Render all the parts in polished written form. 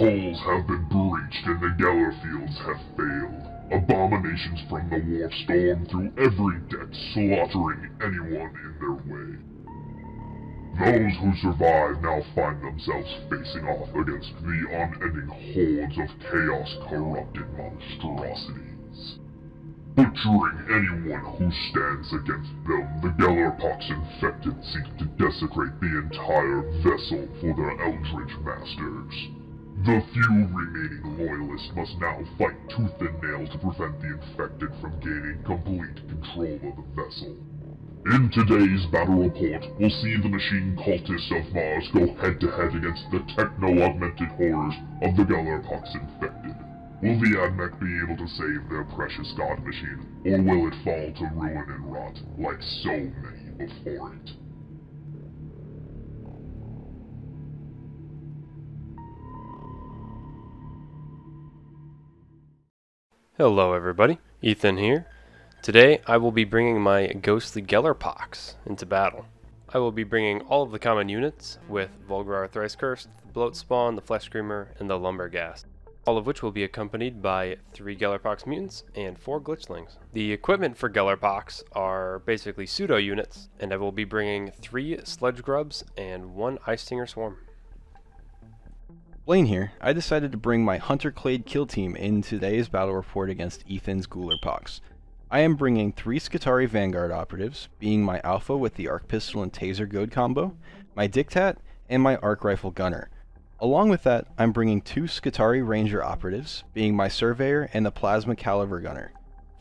Strongholds have been breached and the Geller fields have failed. Abominations from the war storm through every deck, slaughtering anyone in their way. Those who survive now find themselves facing off against the unending hordes of chaos-corrupted monstrosities. Butchering anyone who stands against them, the Gellerpox Infected seek to desecrate the entire vessel for their eldritch masters. The few remaining loyalists must now fight tooth and nail to prevent the infected from gaining complete control of the vessel. In today's battle report, we'll see the machine cultists of Mars go head-to-head against the techno-augmented horrors of the Gellerpox Infected. Will the AdMech be able to save their precious god machine, or will it fall to ruin and rot like so many before it? Hello everybody, Ethan here. Today I will be bringing my ghostly Gellerpox into battle. I will be bringing all of the common units with Vulgar Thrice Cursed, the Bloat Spawn, the Flesh Screamer, and the Lumberghast, all of which will be accompanied by 3 Gellerpox mutants and 4 glitchlings. The equipment for Gellerpox are basically pseudo units, and I will be bringing 3 Sledge Grubs and 1 Ice Stinger Swarm. Blaine here. I decided to bring my Hunter Clade kill team in today's battle report against Ethan's Gellerpox. I am bringing 3 Skitarii Vanguard operatives, being my Alpha with the Arc Pistol and Taser Goad combo, my Dictat, and my Arc Rifle Gunner. Along with that, I'm bringing 2 Skitarii Ranger operatives, being my Surveyor and the Plasma Caliber Gunner.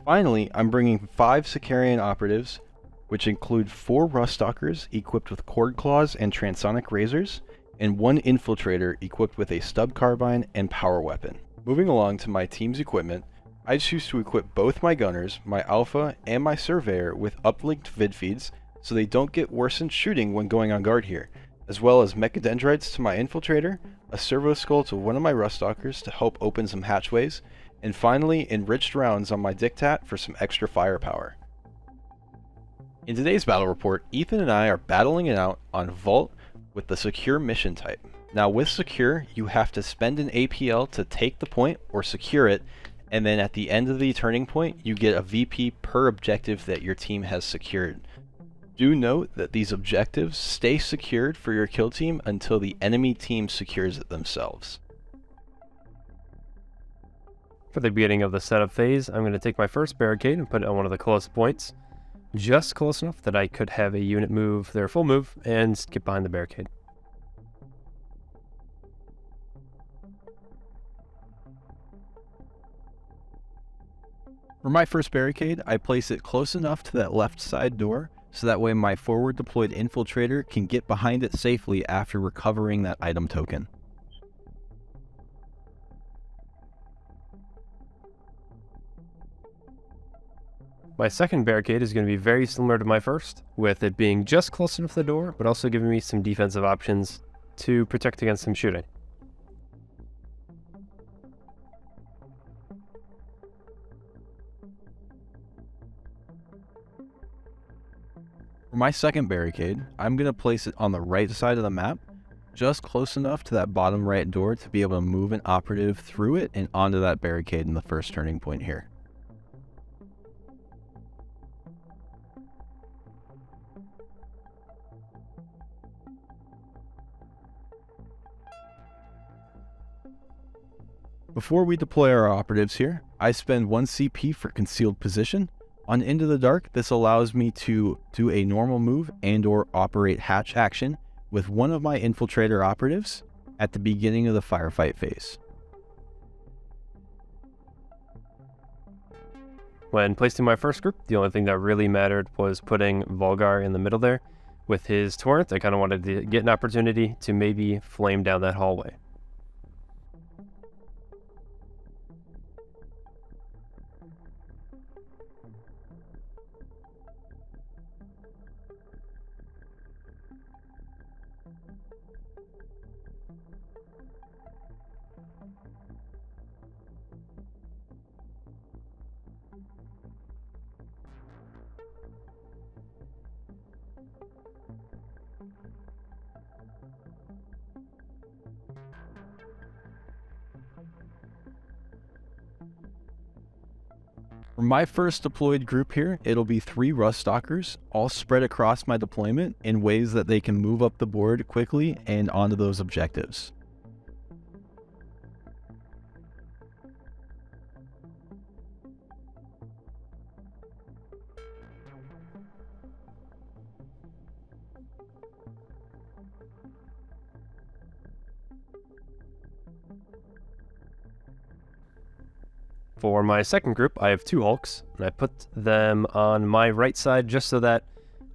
Finally, I'm bringing 5 Sicarian operatives, which include 4 Ruststalkers equipped with Cord Claws and Transonic Razors, and 1 Infiltrator equipped with a Stub Carbine and Power Weapon. Moving along to my team's equipment, I choose to equip both my gunners, my Alpha, and my Surveyor with uplinked vid feeds so they don't get worsened shooting when going on guard here, as well as Mechadendrites to my Infiltrator, a Servo Skull to one of my Ruststalkers to help open some hatchways, and finally enriched rounds on my Dictat for some extra firepower. In today's battle report, Ethan and I are battling it out on Vault with the Secure mission type. Now with Secure, you have to spend an APL to take the point or secure it, and then at the end of the turning point, you get a VP per objective that your team has secured. Do note that these objectives stay secured for your kill team until the enemy team secures it themselves. For the beginning of the setup phase, I'm going to take my first barricade and put it on one of the closest points, just close enough that I could have a unit move their full move and skip behind the barricade. For my first barricade, I place it close enough to that left side door so that way my forward deployed infiltrator can get behind it safely after recovering that item token. My second barricade is going to be very similar to my first, with it being just close enough to the door, but also giving me some defensive options to protect against some shooting. For my second barricade, I'm going to place it on the right side of the map, just close enough to that bottom right door to be able to move an operative through it and onto that barricade in the first turning point here. Before we deploy our operatives here, I spend 1 CP for concealed position. On Into the Dark, this allows me to do a normal move and or operate hatch action with one of my infiltrator operatives at the beginning of the firefight phase. When placing my first group, the only thing that really mattered was putting Vulgar in the middle there. With his torrent, I kind of wanted to get an opportunity to maybe flame down that hallway. For my first deployed group here, it'll be 3 Rust Stalkers, all spread across my deployment in ways that they can move up the board quickly and onto those objectives. For my second group, I have 2 Hulks, and I put them on my right side just so that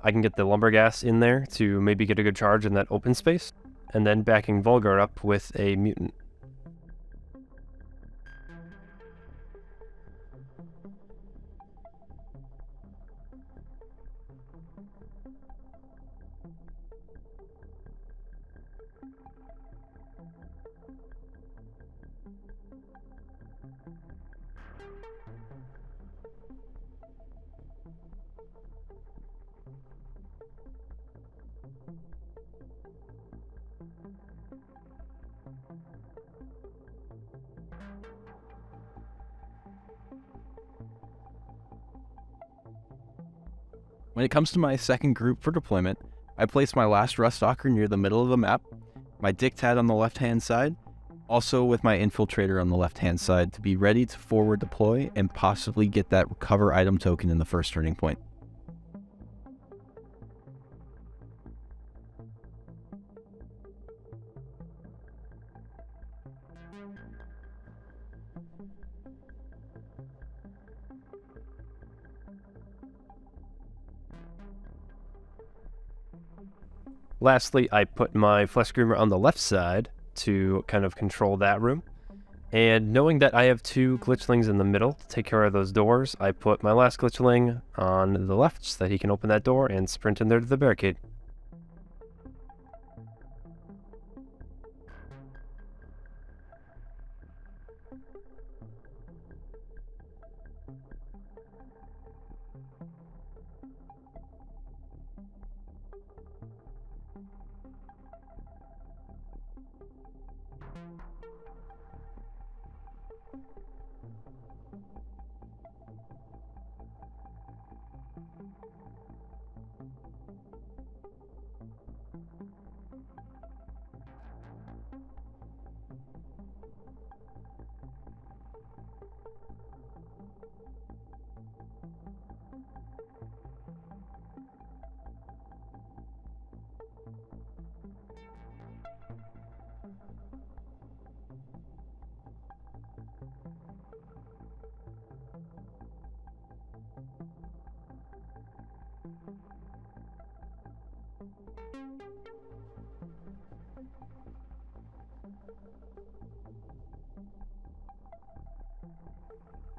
I can get the Lumbergas in there to maybe get a good charge in that open space, and then backing Volgar up with a Mutant. When it comes to my second group for deployment, I place my last Rust Stalker near the middle of the map, my Dictat on the left-hand side, also with my Infiltrator on the left-hand side to be ready to forward deploy and possibly get that recover item token in the first turning point. Lastly, I put my Flesh Screamer on the left side to kind of control that room. And knowing that I have 2 Glitchlings in the middle to take care of those doors, I put my last Glitchling on the left so that he can open that door and sprint in there to the barricade.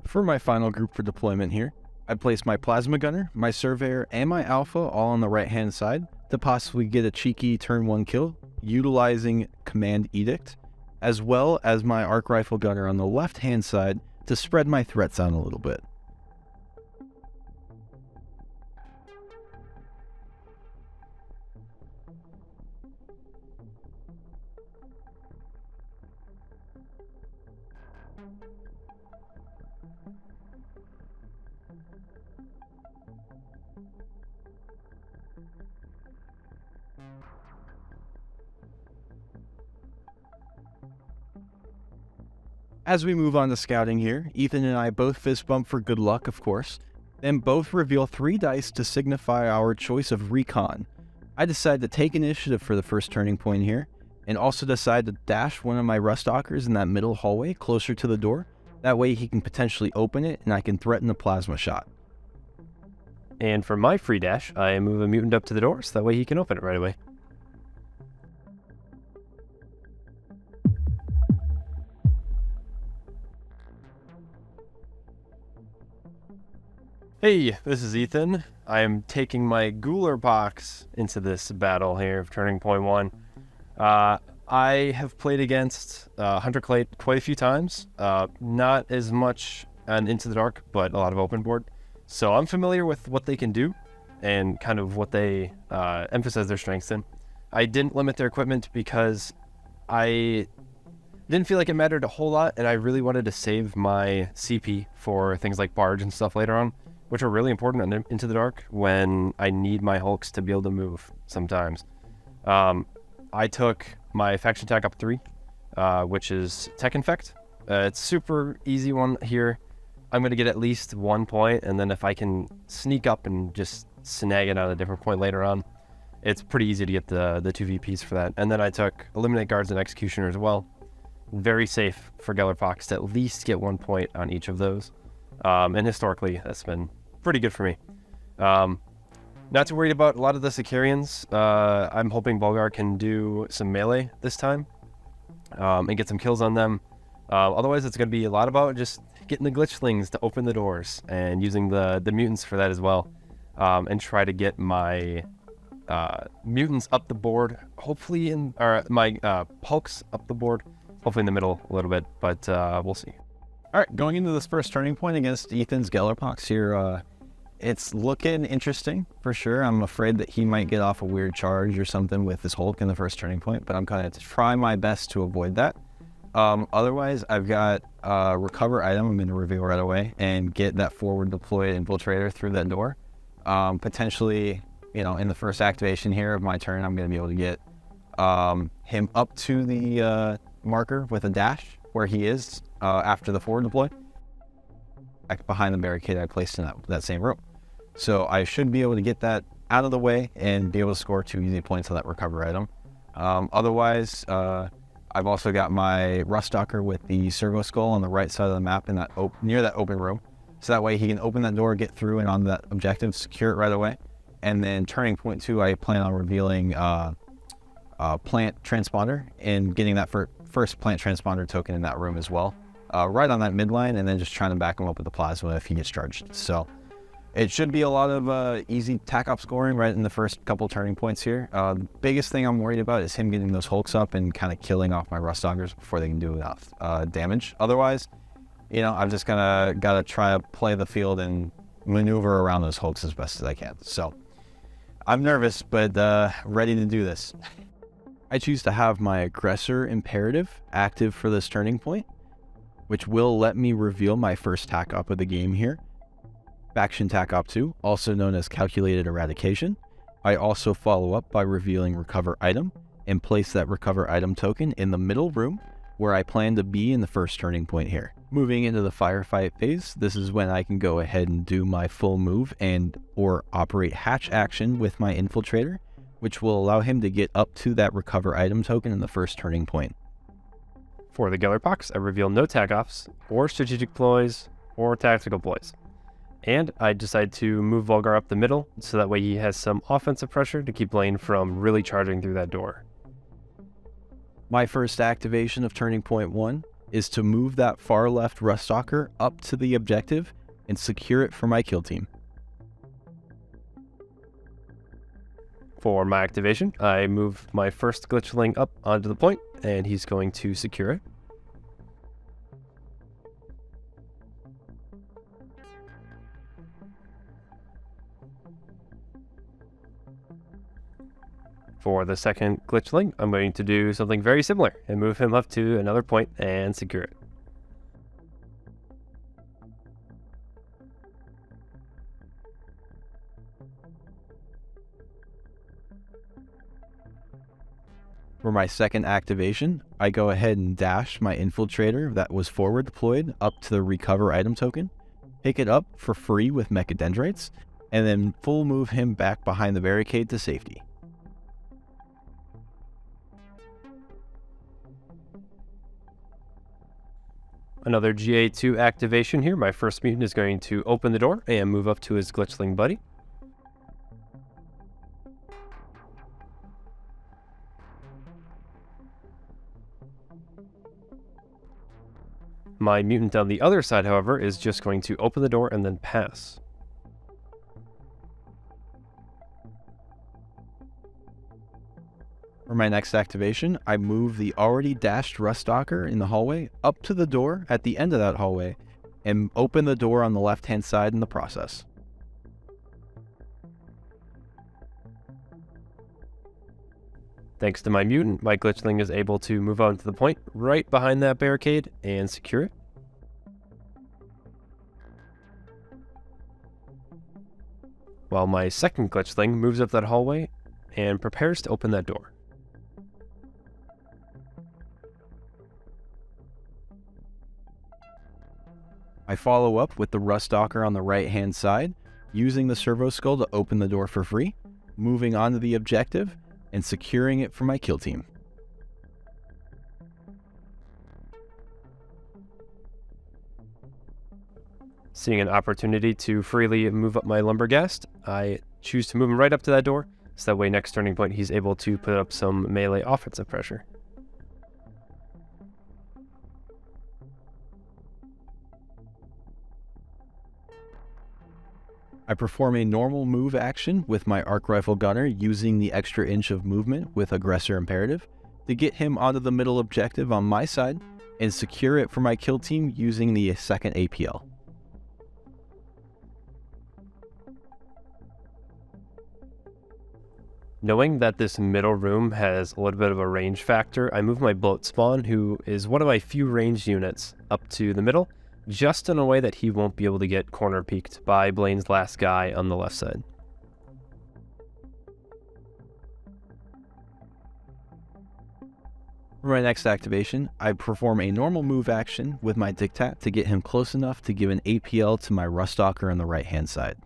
For my final group for deployment here, I place my Plasma Gunner, my Surveyor, and my Alpha all on the right-hand side to possibly get a cheeky turn 1 kill, utilizing Command Edict, as well as my Arc Rifle Gunner on the left-hand side to spread my threats out a little bit. As we move on to scouting here, Ethan and I both fist bump for good luck, of course, then both reveal 3 dice to signify our choice of recon. I decide to take initiative for the first turning point here, and also decide to dash one of my Rust Stalkers in that middle hallway closer to the door. That way he can potentially open it and I can threaten a plasma shot. And for my free dash, I move a Mutant up to the door so that way he can open it right away. Hey, this is Ethan. I am taking my Gellerpox into this battle here of Turning Point 1. I have played against Hunter Clade quite a few times. Not as much on Into the Dark, but a lot of open board. So I'm familiar with what they can do and kind of what they emphasize their strengths in. I didn't limit their equipment because I Didn't feel like it mattered a whole lot, and I really wanted to save my CP for things like barge and stuff later on, which are really important in Into the Dark when I need my hulks to be able to move sometimes. I took my faction attack up 3, which is Tech Infect. It's super easy one here. I'm going to get at least 1 point, and then if I can sneak up and just snag it at a different point later on, it's pretty easy to get the 2 VPs for that. And then I took Eliminate Guards and Executioner as well. Very safe for Gellerpox to at least get 1 point on each of those. And historically, that's been pretty good for me. Not too worried about a lot of the Sicarians. I'm hoping Bulgar can do some melee this time and get some kills on them. Otherwise, it's going to be a lot about just getting the glitchlings to open the doors and using the mutants for that as well. And try to get my mutants up the board, hopefully or my hulks up the board, hopefully in the middle a little bit, but we'll see. All right, going into this first turning point against Ethan's Gellerpox here, it's looking interesting for sure. I'm afraid that he might get off a weird charge or something with his Hulk in the first turning point, but I'm going to try my best to avoid that. Otherwise, I've got a recover item I'm going to reveal right away and get that forward deployed infiltrator through that door. Potentially, in the first activation here of my turn, I'm going to be able to get him up to the marker with a dash where he is after the forward deploy, back behind the barricade I placed in that same room. So I should be able to get that out of the way and be able to score 2 easy points on that recover item. Otherwise, I've also got my Ruststalker with the Servo Skull on the right side of the map in that near that open room. So that way he can open that door, get through and on that objective, secure it right away. And then turning point 2, I plan on revealing plant transponder and getting that first plant transponder token in that room as well. Right on that midline, and then just trying to back him up with the plasma if he gets charged. So it should be a lot of easy tack-up scoring right in the first couple turning points here. The biggest thing I'm worried about is him getting those hulks up and kind of killing off my Ruststalkers before they can do enough damage. Otherwise, I'm just gotta try to play the field and maneuver around those hulks as best as I can. So I'm nervous, but ready to do this. I choose to have my aggressor imperative active for this turning point, which will let me reveal my first tack up of the game here. Faction Tack Op 2, also known as Calculated Eradication. I also follow up by revealing Recover Item, and place that Recover Item token in the middle room, where I plan to be in the first turning point here. Moving into the firefight phase, this is when I can go ahead and do my full move or operate hatch action with my infiltrator, which will allow him to get up to that Recover Item token in the first turning point. For the Gellerpox, I reveal no tag-offs, or strategic ploys, or tactical ploys. And I decide to move Volgar up the middle, so that way he has some offensive pressure to keep Blaine from really charging through that door. My first activation of turning point 1 is to move that far left Ruststalker up to the objective and secure it for my kill team. For my activation, I move my first glitchling up onto the point, and he's going to secure it. For the second glitchling, I'm going to do something very similar and move him up to another point and secure it. For my second activation, I go ahead and dash my infiltrator that was forward deployed up to the Recover Item token, pick it up for free with Mechadendrites, and then full move him back behind the barricade to safety. Another GA2 activation here. My first mutant is going to open the door and move up to his glitchling buddy. My mutant on the other side, however, is just going to open the door and then pass. For my next activation, I move the already dashed Ruststalker in the hallway up to the door at the end of that hallway and open the door on the left-hand side in the process. Thanks to my mutant, my glitchling is able to move on to the point right behind that barricade and secure it. While my second glitchling moves up that hallway and prepares to open that door. I follow up with the Ruststalker on the right hand side, using the servo skull to open the door for free, moving on to the objective, and securing it for my kill team. Seeing an opportunity to freely move up my Lumberghast, I choose to move him right up to that door, so that way next turning point he's able to put up some melee offensive pressure. I perform a normal move action with my arc rifle gunner using the extra inch of movement with aggressor imperative to get him onto the middle objective on my side and secure it for my kill team using the second APL. Knowing that this middle room has a little bit of a range factor, I move my Bloat Spawn, who is one of my few ranged units, up to the middle, just in a way that he won't be able to get corner peeked by Blaine's last guy on the left side. For my next activation, I perform a normal move action with my Dictat to get him close enough to give an APL to my Ruststalker on the right hand side.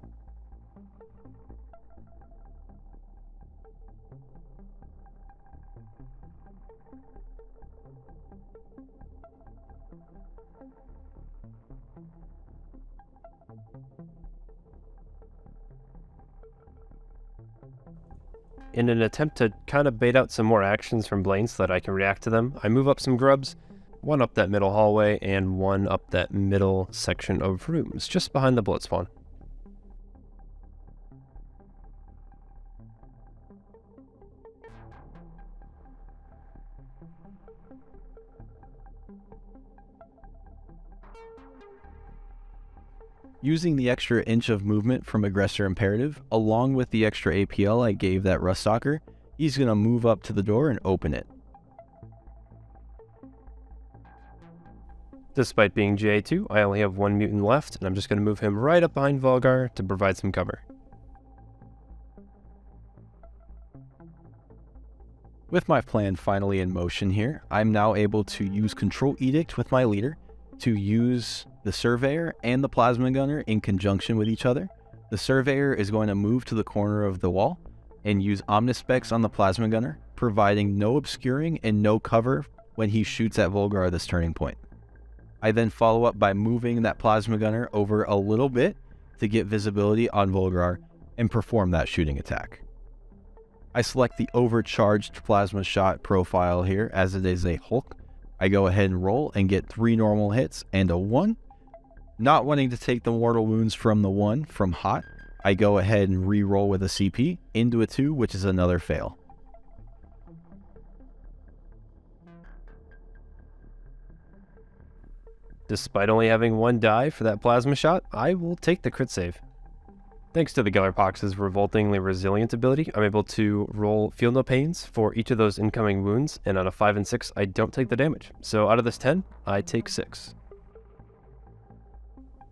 In an attempt to kind of bait out some more actions from Blaine so that I can react to them, I move up some grubs, one up that middle hallway and one up that middle section of rooms, just behind the Bloat Spawn. Using the extra inch of movement from Aggressor Imperative, along with the extra APL I gave that Ruststalker, he's going to move up to the door and open it. Despite being GA2, I only have one mutant left, and I'm just going to move him right up behind Volgar to provide some cover. With my plan finally in motion here, I'm now able to use Control Edict with my leader to use the Surveyor and the Plasma Gunner in conjunction with each other. The Surveyor is going to move to the corner of the wall and use Omnispecs on the Plasma Gunner, providing no obscuring and no cover when he shoots at Volgar at this turning point. I then follow up by moving that Plasma Gunner over a little bit to get visibility on Volgar and perform that shooting attack. I select the overcharged plasma shot profile here as it is a Hulk. I go ahead and roll and get 3 normal hits and a 1. Not wanting to take the mortal wounds from the 1 from hot, I go ahead and re-roll with a CP into a 2, which is another fail. Despite only having 1 die for that plasma shot, I will take the crit save. Thanks to the Gellerpox's revoltingly resilient ability, I'm able to roll Feel No Pains for each of those incoming wounds, and on a 5 and 6, I don't take the damage. So out of this 10, I take 6.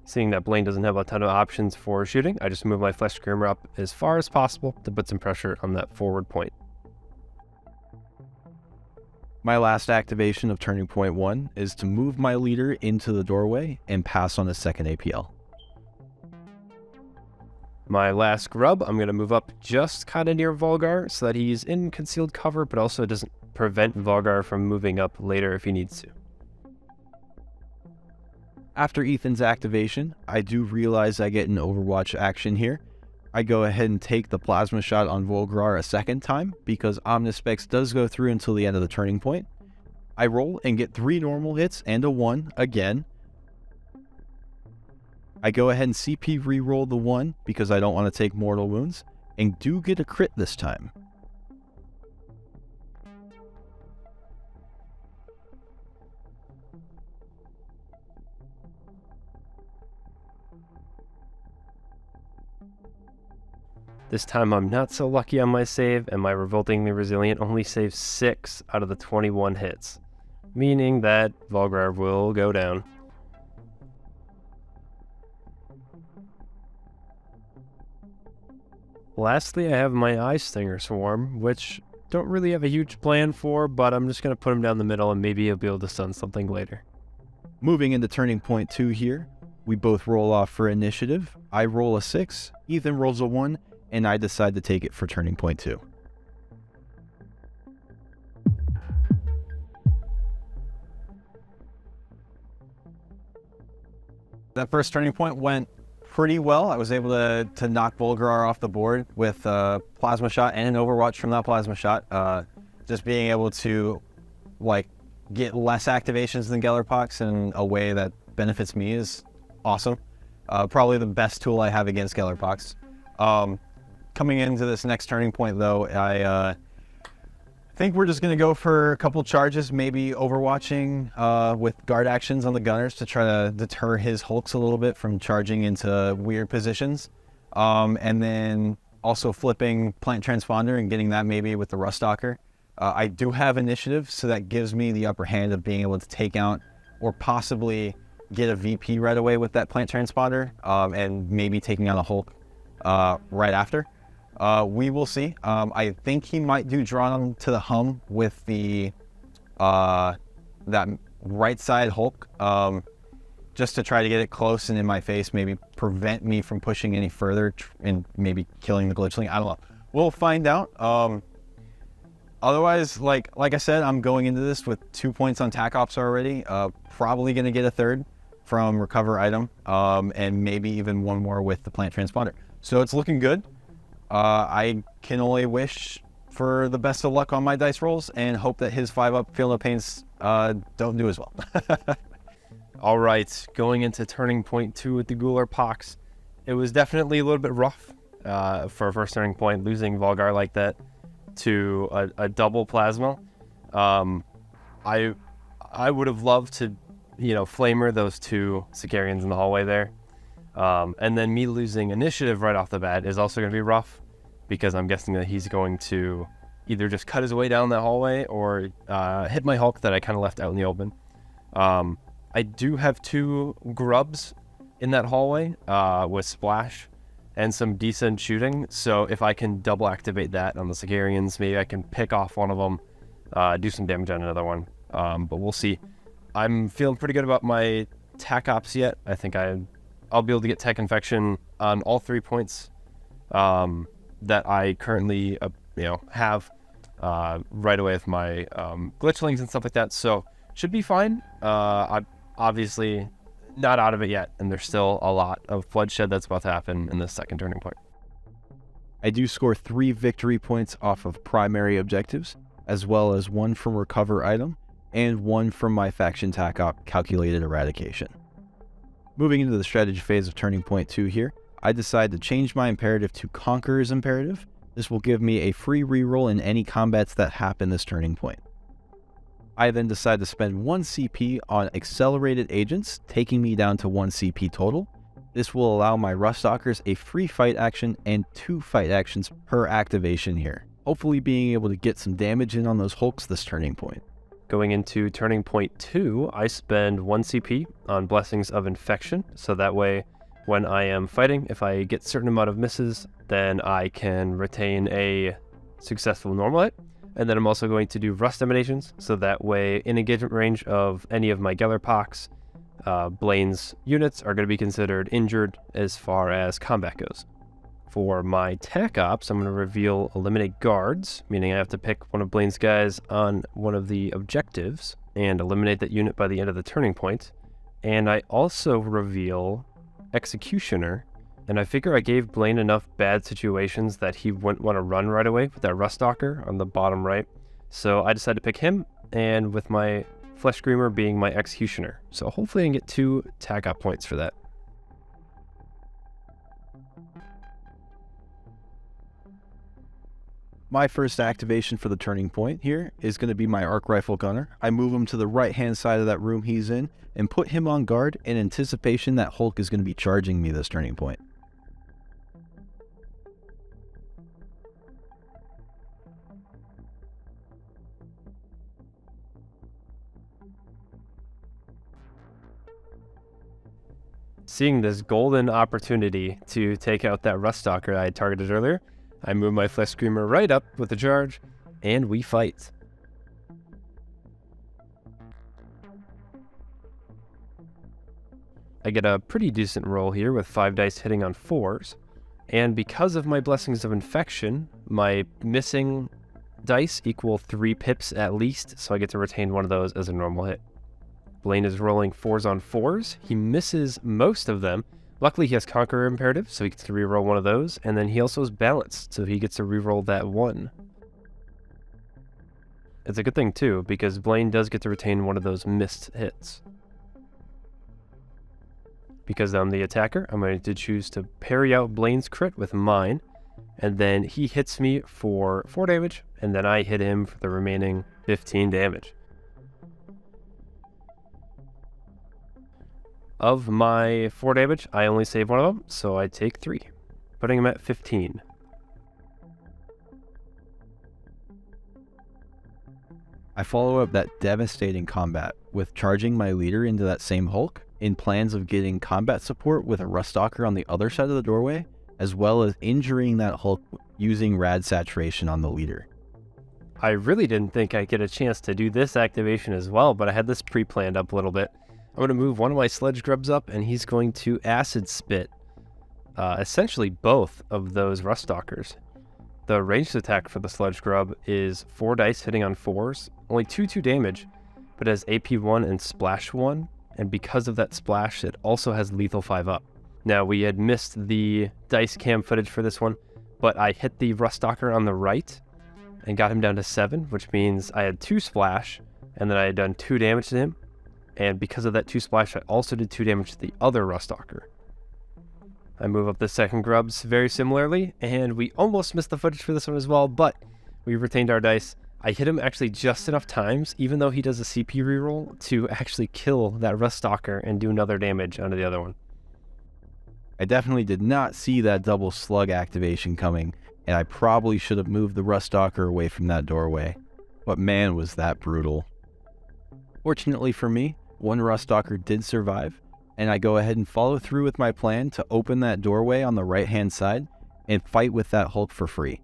Seeing that Blaine doesn't have a ton of options for shooting, I just move my Flesh Screamer up as far as possible to put some pressure on that forward point. My last activation of Turning Point 1 is to move my leader into the doorway and pass on a second APL. My last grub, I'm going to move up just kind of near Volgar so that he's in concealed cover, but also doesn't prevent Volgar from moving up later if he needs to. After Ethan's activation, I do realize I get an Overwatch action here. I go ahead and take the plasma shot on Volgar a second time because Omnispecs does go through until the end of the turning point. I roll and get 3 normal hits and a 1 again. I go ahead and CP re-roll the 1 because I don't want to take mortal wounds, and do get a crit this time. This time I'm not so lucky on my save, and my Revoltingly Resilient only saves 6 out of the 21 hits, meaning that Volgrar will go down. Lastly, I have my Eye Stinger Swarm, which don't really have a huge plan for, but I'm just going to put him down the middle and maybe he'll be able to stun something later. Moving into turning point 2 here, we both roll off for initiative. I roll a 6, Ethan rolls a 1, and I decide to take it for turning point 2. That first turning point went pretty well. I was able to knock Volgrar off the board with a plasma shot and an overwatch from that plasma shot. Just being able to get less activations than Gellerpox in a way that benefits me is awesome. Probably the best tool I have against Gellerpox. Coming into this next turning point though, I think we're just going to go for a couple charges, maybe overwatching with guard actions on the gunners to try to deter his hulks a little bit from charging into weird positions. And then also flipping plant transponder and getting that maybe with the rust stalker. I do have initiative, so that gives me the upper hand of being able to take out or possibly get a VP right away with that plant transponder, and maybe taking out a hulk right after. We will see. I think he might do drawn to the hum with the that right side Hulk, just to try to get it close and in my face, maybe prevent me from pushing any further and maybe killing the glitchling. I don't know. We'll find out. Otherwise, like I said, I'm going into this with 2 points on TAC Ops already. Probably going to get a third from recover item, and maybe even one more with the plant transponder. So it's looking good. I can only wish for the best of luck on my dice rolls and hope that his 5-up Feel No Pains don't do as well. All right, going into turning point 2 with the Gellerpox, it was definitely a little bit rough for a first turning point, losing Volgrar like that to a double plasma. I would have loved to, flamer those 2 Sicarians in the hallway there. And then me losing initiative right off the bat is also going to be rough, because I'm guessing that he's going to either just cut his way down that hallway or hit my Hulk that I kind of left out in the open. I do have 2 grubs in that hallway with splash and some decent shooting, so if I can double activate that on the Sicarians, maybe I can pick off one of them, do some damage on another one, but we'll see. I'm feeling pretty good about my TAC Ops yet. I think I'll be able to get Tech Infection on all 3 points that I currently have right away with my glitchlings and stuff like that, so should be fine. I'm obviously not out of it yet, and there's still a lot of bloodshed that's about to happen in this second turning point. I do score 3 victory points off of primary objectives, as well as 1 from recover item, and 1 from my faction TAC Op calculated eradication. Moving into the strategy phase of turning point 2 here, I decide to change my imperative to Conqueror's Imperative. This will give me a free reroll in any combats that happen this turning point. I then decide to spend 1 CP on Accelerated Agents, taking me down to 1 CP total. This will allow my Rust Stalkers a free fight action and 2 fight actions per activation here, hopefully being able to get some damage in on those Hulks this turning point. Going into turning point 2, I spend 1 CP on Blessings of Infection, so that way when I am fighting, if I get a certain amount of misses, then I can retain a successful normal hit. And then I'm also going to do Rust Emanations, so that way in engagement range of any of my Gellerpox, Blaine's units are going to be considered injured as far as combat goes. For my TAC Ops, I'm going to reveal Eliminate Guards, meaning I have to pick one of Blaine's guys on one of the objectives and eliminate that unit by the end of the turning point. And I also reveal Executioner, and I figure I gave Blaine enough bad situations that he wouldn't want to run right away with that Rust Stalker on the bottom right. So I decided to pick him, and with my Flesh Screamer being my Executioner. So hopefully I can get 2 TAC Op points for that. My first activation for the turning point here is going to be my Arc Rifle Gunner. I move him to the right-hand side of that room he's in and put him on guard in anticipation that Hulk is going to be charging me this turning point. Seeing this golden opportunity to take out that Rust Stalker I had targeted earlier, I move my Flesh Screamer right up with the charge, and we fight. I get a pretty decent roll here with 5 dice hitting on 4s, and because of my Blessings of Infection, my missing dice equal 3 pips at least, so I get to retain one of those as a normal hit. Blaine is rolling 4s on 4s. He misses most of them. Luckily, he has Conqueror Imperative, so he gets to reroll one of those, and then he also is Balanced, so he gets to reroll that 1. It's a good thing, too, because Blaine does get to retain one of those missed hits. Because I'm the attacker, I'm going to choose to parry out Blaine's crit with mine, and then he hits me for 4 damage, and then I hit him for the remaining 15 damage. Of my 4 damage, I only save one of them, so I take 3, putting him at 15. I follow up that devastating combat with charging my leader into that same Hulk in plans of getting combat support with a Rust Stalker on the other side of the doorway, as well as injuring that Hulk using Rad Saturation on the leader. I really didn't think I'd get a chance to do this activation as well, but I had this pre-planned up a little bit. I'm going to move one of my Sledge Grubs up, and he's going to Acid Spit essentially both of those Rust Stalkers. The ranged attack for the Sledge Grub is 4 dice hitting on 4s, only 2 damage, but has AP 1 and Splash 1, and because of that Splash, it also has Lethal 5 up. Now, we had missed the dice cam footage for this one, but I hit the Rust Stalker on the right and got him down to 7, which means I had 2 Splash, and then I had done 2 damage to him. And because of that 2 Splash, I also did 2 damage to the other Rust Stalker. I move up the second Grubs very similarly, and we almost missed the footage for this one as well, but we retained our dice. I hit him actually just enough times, even though he does a CP reroll, to actually kill that Rust Stalker and do another damage onto the other one. I definitely did not see that double slug activation coming, and I probably should have moved the Rust Stalker away from that doorway. But man, was that brutal. Fortunately for me, one Rust Stalker did survive, and I go ahead and follow through with my plan to open that doorway on the right-hand side and fight with that Hulk for free.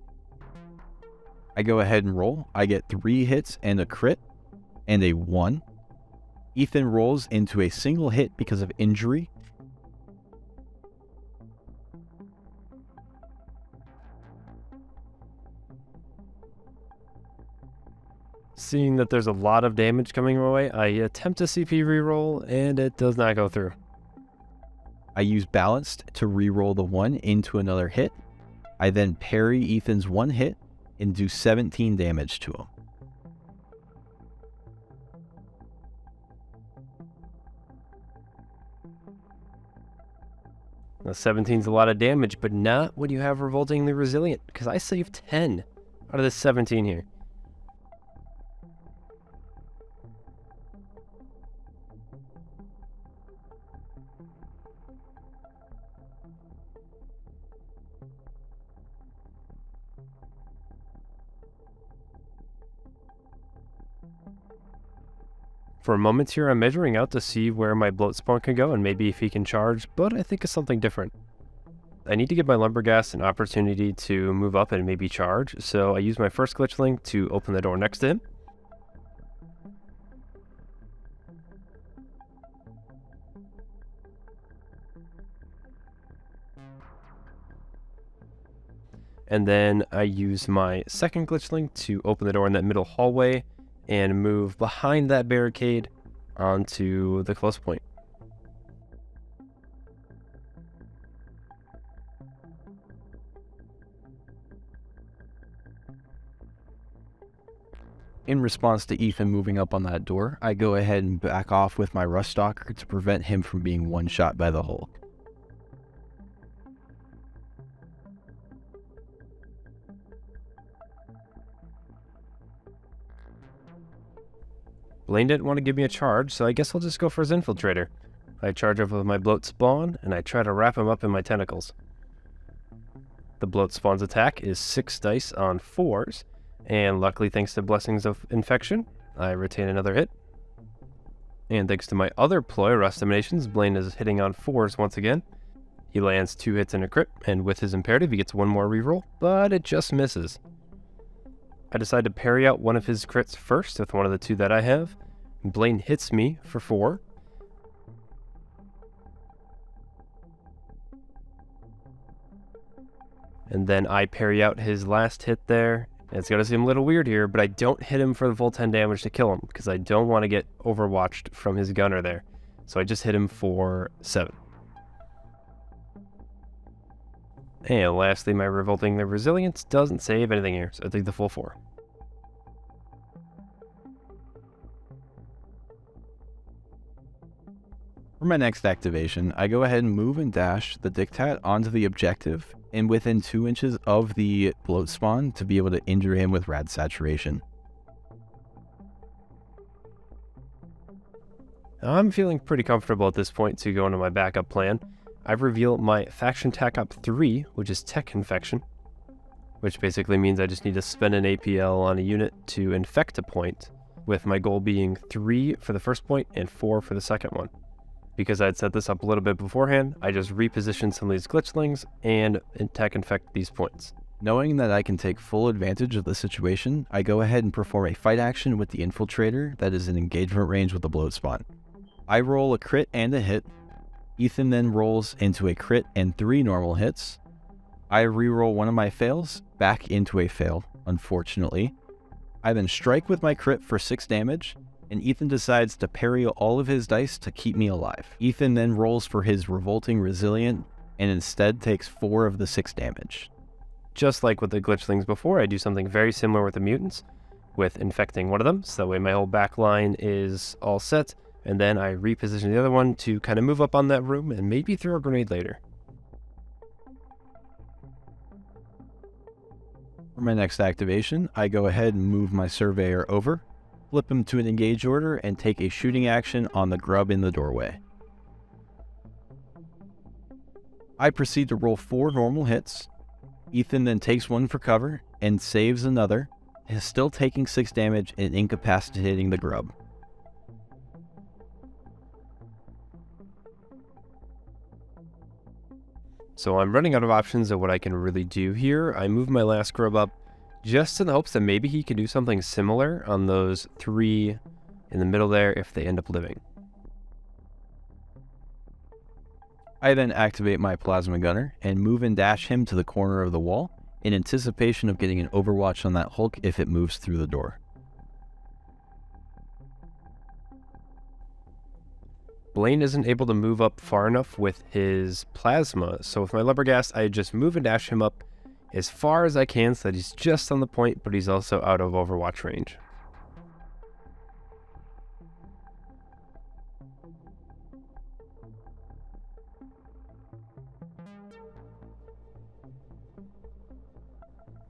I go ahead and roll. I get 3 hits and a crit, and a 1. Ethan rolls into a single hit because of injury. Seeing that there's a lot of damage coming my way, I attempt a CP reroll, and it does not go through. I use Balanced to reroll the 1 into another hit. I then parry Ethan's 1 hit and do 17 damage to him. Now 17's a lot of damage, but not when you have Revoltingly Resilient, because I saved 10 out of this 17 here. For a moment here, I'm measuring out to see where my bloat spawn can go and maybe if he can charge, but I think it's something different. I need to give my Lumberghast an opportunity to move up and maybe charge, so I use my first Glitchling to open the door next to him. And then I use my second Glitchling to open the door in that middle hallway and move behind that barricade onto the close point. In response to Ethan moving up on that door, I go ahead and back off with my Rust Stalker to prevent him from being one-shot by the Hulk. Blaine didn't want to give me a charge, so I guess I'll just go for his Infiltrator. I charge up with my Bloat Spawn, and I try to wrap him up in my tentacles. The Bloat Spawn's attack is 6 dice on 4s, and luckily thanks to Blessings of Infection, I retain another hit. And thanks to my other ploy, Rust Emanations, Blaine is hitting on 4s once again. He lands 2 hits and a crit, and with his imperative he gets 1 more reroll, but it just misses. I decide to parry out one of his crits first with one of the 2 that I have. Blaine hits me for 4. And then I parry out his last hit there. It's going to seem a little weird here, but I don't hit him for the full 10 damage to kill him, because I don't want to get overwatched from his gunner there. So I just hit him for 7. And lastly, my Revolting the Resilience doesn't save anything here, so I take the full 4. For my next activation, I go ahead and move and dash the Dictat onto the objective and within 2 inches of the bloat spawn to be able to injure him with Rad Saturation. I'm feeling pretty comfortable at this point to go into my backup plan. I've revealed my Faction Tac Up 3, which is Tech Infection, which basically means I just need to spend an APL on a unit to infect a point, with my goal being 3 for the first point and 4 for the second one. Because I'd set this up a little bit beforehand, I just repositioned some of these glitchlings and Tech Infect these points. Knowing that I can take full advantage of the situation, I go ahead and perform a fight action with the Infiltrator that is in engagement range with the bloat spawn. I roll a crit and a hit. Ethan then rolls into a crit and 3 normal hits. I reroll one of my fails back into a fail, unfortunately. I then strike with my crit for 6 damage, and Ethan decides to parry all of his dice to keep me alive. Ethan then rolls for his Revolting Resilient, and instead takes 4 of the 6 damage. Just like with the glitchlings before, I do something very similar with the mutants, with infecting one of them, so that way my whole back line is all set, and then I reposition the other one to kind of move up on that room and maybe throw a grenade later. For my next activation, I go ahead and move my Surveyor over, flip him to an engage order, and take a shooting action on the grub in the doorway. I proceed to roll 4 normal hits. Ethan then takes 1 for cover and saves another, still taking 6 damage and incapacitating the grub. So I'm running out of options of what I can really do here. I move my last grub up just in the hopes that maybe he can do something similar on those 3 in the middle there if they end up living. I then activate my Plasma Gunner and move and dash him to the corner of the wall in anticipation of getting an overwatch on that Hulk if it moves through the door. Blaine isn't able to move up far enough with his plasma, so with my Lebergast, I just move and dash him up as far as I can so that he's just on the point, but he's also out of overwatch range.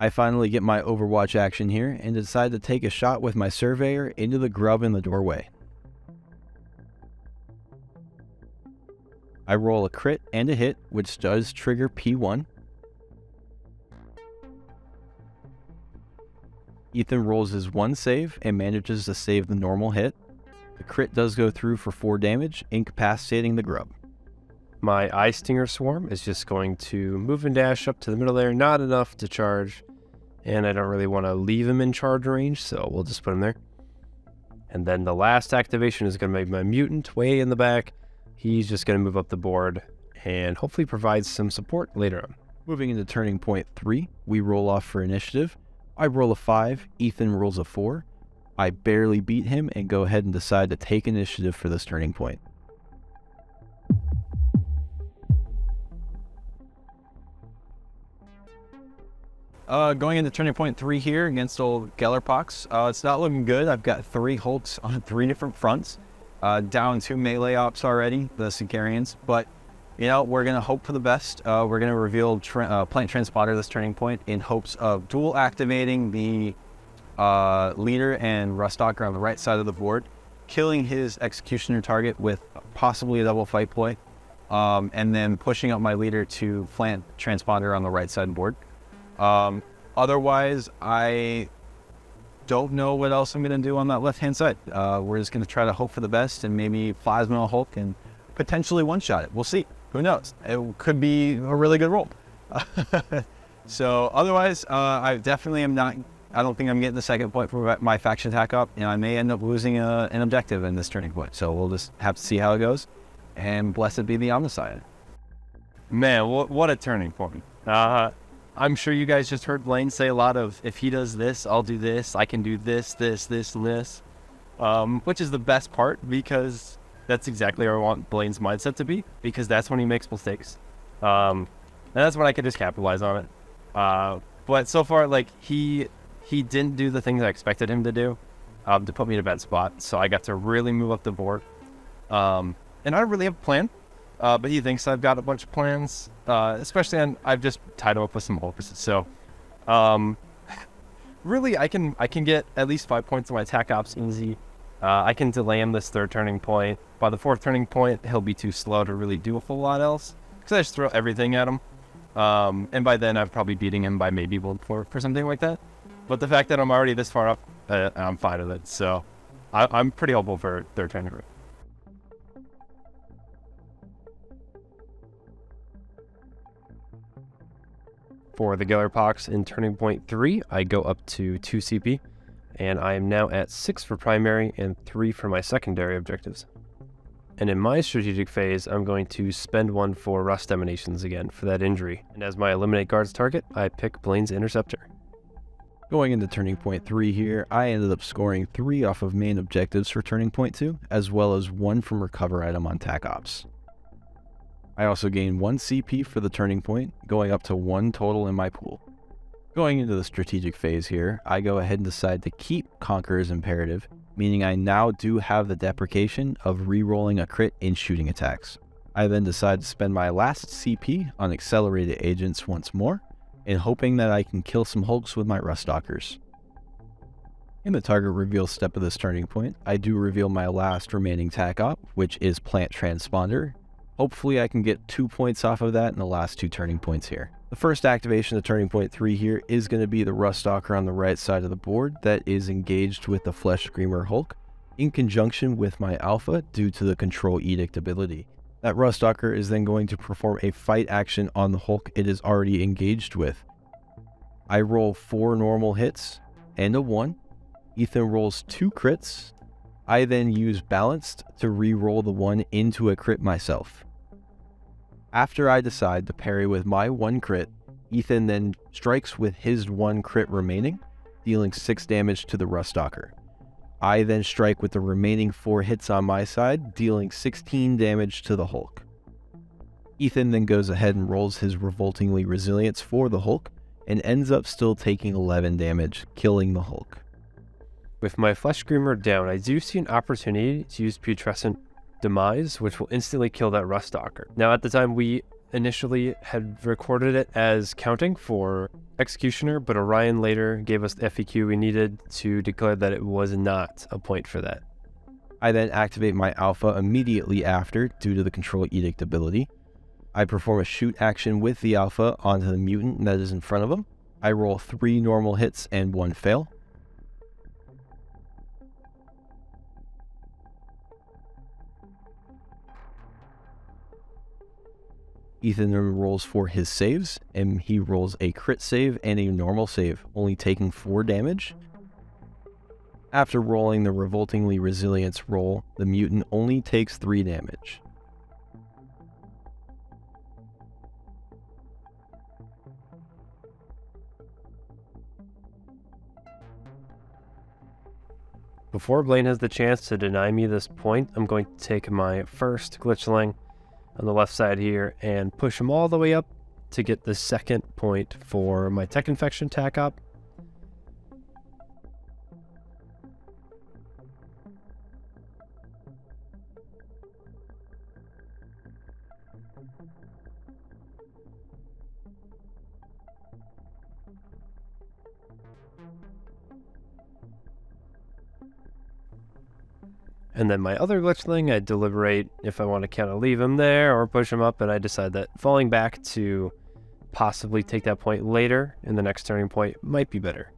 I finally get my overwatch action here and decide to take a shot with my Surveyor into the grub in the doorway. I roll a crit and a hit, which does trigger P1. Ethan rolls his 1 save and manages to save the normal hit. The crit does go through for 4 damage, incapacitating the grub. My Eye Stinger Swarm is just going to move and dash up to the middle there, not enough to charge, and I don't really want to leave him in charge range, so we'll just put him there. And then the last activation is going to make my mutant way in the back. He's just going to move up the board and hopefully provide some support later on. Moving into turning point 3, we roll off for initiative. I roll a 5, Ethan rolls a 4. I barely beat him and go ahead and decide to take initiative for this turning point. Going into turning point 3 here against old Gellerpox. It's not looking good. I've got 3 Hulks on 3 different fronts. Down 2 melee ops already, the Sicarians. But, you know, we're going to hope for the best. We're going to reveal Plant Transponder this turning point in hopes of dual activating the leader and Rustalker on the right side of the board, killing his Executioner target with possibly a double fight ploy, and then pushing up my leader to Plant Transponder on the right side of the board. Otherwise, I don't know what else I'm going to do on that left-hand side. We're just going to try to hope for the best and maybe plasma a Hulk and potentially one-shot it. We'll see. Who knows? It could be a really good roll. So otherwise, I definitely am not. I don't think I'm getting the second point for my faction attack up, and I may end up losing an objective in this turning point. So we'll just have to see how it goes. And blessed be the Omnisiah. Man, what a turning point. I'm sure you guys just heard Blaine say a lot of, if he does this, I'll do this. I can do this, this, this, and this. Which is the best part, because that's exactly where I want Blaine's mindset to be, because that's when he makes mistakes. And that's when I could just capitalize on it. But so far, like, he didn't do the things I expected him to do, to put me in a bad spot. So I got to really move up the board. And I don't really have a plan. But he thinks I've got a bunch of plans, especially on, I've just tied him up with some hordes. So, really, I can get at least 5 points on my attack ops easy. I can delay him this third turning point. By the fourth turning point, he'll be too slow to really do a full lot else, because I just throw everything at him. And by then, I'm probably beating him by maybe 1/4 or something like that. But the fact that I'm already this far up, I'm fine with it. So, I'm pretty hopeful for third turning point. For the Gellerpox in Turning Point 3, I go up to 2 CP, and I am now at 6 for primary and 3 for my secondary objectives. And in my strategic phase, I'm going to spend 1 for Rust Emanations again for that injury. And as my Eliminate Guards target, I pick Blaine's Interceptor. Going into Turning Point 3 here, I ended up scoring 3 off of main objectives for Turning Point 2, as well as 1 from Recover Item on TAC Ops. I also gained 1 CP for the turning point, going up to 1 total in my pool. Going into the strategic phase here, I go ahead and decide to keep Conqueror's Imperative, meaning I now do have the deprecation of re-rolling a crit in shooting attacks. I then decide to spend my last CP on Accelerated Agents once more, and hoping that I can kill some Hulks with my Ruststalkers. In the target reveal step of this turning point, I do reveal my last remaining TAC op, which is Plant Transponder. Hopefully I can get 2 points off of that in the last 2 turning points here. The first activation of Turning Point 3 here is going to be the Ruststalker on the right side of the board that is engaged with the Flesh Screamer Hulk, in conjunction with my Alpha due to the Control Edict ability. That Ruststalker is then going to perform a fight action on the Hulk it is already engaged with. I roll 4 normal hits and a 1. Ethan rolls 2 crits. I then use Balanced to re-roll the 1 into a crit myself. After I decide to parry with my 1 crit, Ethan then strikes with his 1 crit remaining, dealing 6 damage to the Ruststalker. I then strike with the remaining 4 hits on my side, dealing 16 damage to the Hulk. Ethan then goes ahead and rolls his Revoltingly Resilience for the Hulk, and ends up still taking 11 damage, killing the Hulk. With my Flesh Screamer down, I do see an opportunity to use Putrescent Demise, which will instantly kill that Ruststalker. Now, at the time, we initially had recorded it as counting for Executioner, but Orion later gave us the FAQ we needed to declare that it was not a point for that. I then activate my Alpha immediately after, due to the Control Edict ability. I perform a shoot action with the Alpha onto the mutant that is in front of him. I roll 3 normal hits and 1 fail. Ethan then rolls for his saves, and he rolls a crit save and a normal save, only taking 4 damage. After rolling the Revoltingly Resilience roll, the mutant only takes 3 damage. Before Blaine has the chance to deny me this point, I'm going to take my first Glitchling on the left side here and push him all the way up to get the second point for my Tech Infection TAC op. And then my other Glitchling, I deliberate if I want to kind of leave him there or push him up, and I decide that falling back to possibly take that point later in the next turning point might be better.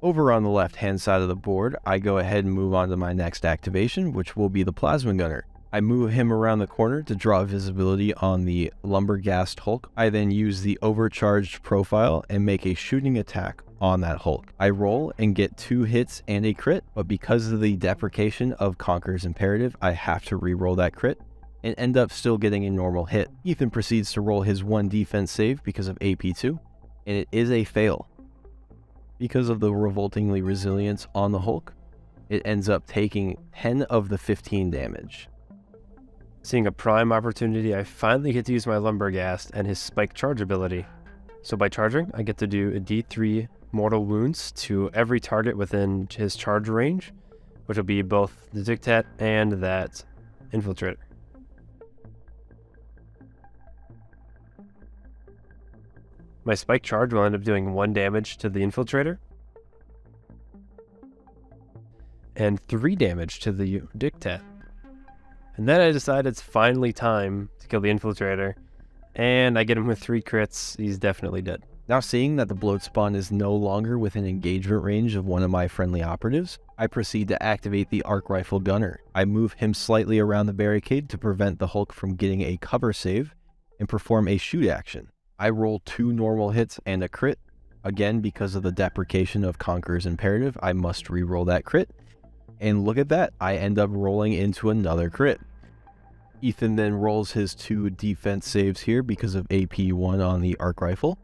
Over on the left-hand side of the board, I go ahead and move on to my next activation, which will be the Plasma Gunner. I move him around the corner to draw visibility on the Lumberghast Hulk. I then use the overcharged profile and make a shooting attack on that Hulk. I roll and get 2 hits and a crit, but because of the deprecation of Conqueror's Imperative, I have to re-roll that crit and end up still getting a normal hit. Ethan proceeds to roll his 1 defense save because of AP2, and it is a fail. Because of the revoltingly resilience on the Hulk, it ends up taking 10 of the 15 damage. Seeing a prime opportunity, I finally get to use my Lumberghast and his spike charge ability. So by charging, I get to do a D3 mortal wounds to every target within his charge range, which will be both the Dictat and that Infiltrator. My spike charge will end up doing 1 damage to the Infiltrator and 3 damage to the Dictat. And then I decide it's finally time to kill the Infiltrator, and I get him with 3 crits. He's definitely dead. Now seeing that the bloat spawn is no longer within engagement range of one of my friendly operatives, I proceed to activate the Arc Rifle Gunner. I move him slightly around the barricade to prevent the Hulk from getting a cover save and perform a shoot action. I roll 2 normal hits and a crit. Again, because of the deprecation of Conqueror's Imperative, I must re-roll that crit. And look at that, I end up rolling into another crit. Ethan then rolls his 2 defense saves here because of AP1 on the Arc Rifle.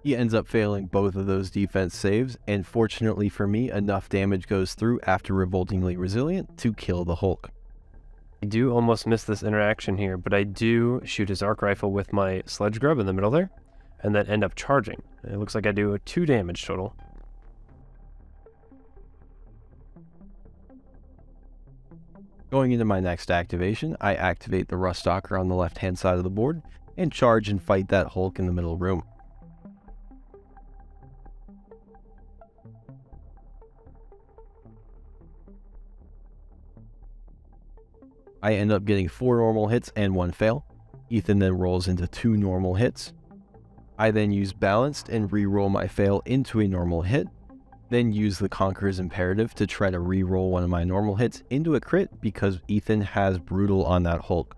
He ends up failing both of those defense saves, and fortunately for me, enough damage goes through after Revoltingly Resilient to kill the Hulk. I do almost miss this interaction here, but I do shoot his Arc Rifle with my Sledge Grub in the middle there, and then end up charging. It looks like I do a 2 damage total. Going into my next activation, I activate the Ruststalker on the left-hand side of the board, and charge and fight that Hulk in the middle room. I end up getting 4 normal hits and 1 fail. Ethan then rolls into 2 normal hits. I then use Balanced and re-roll my fail into a normal hit, then use the Conqueror's Imperative to try to re-roll one of my normal hits into a crit because Ethan has Brutal on that Hulk.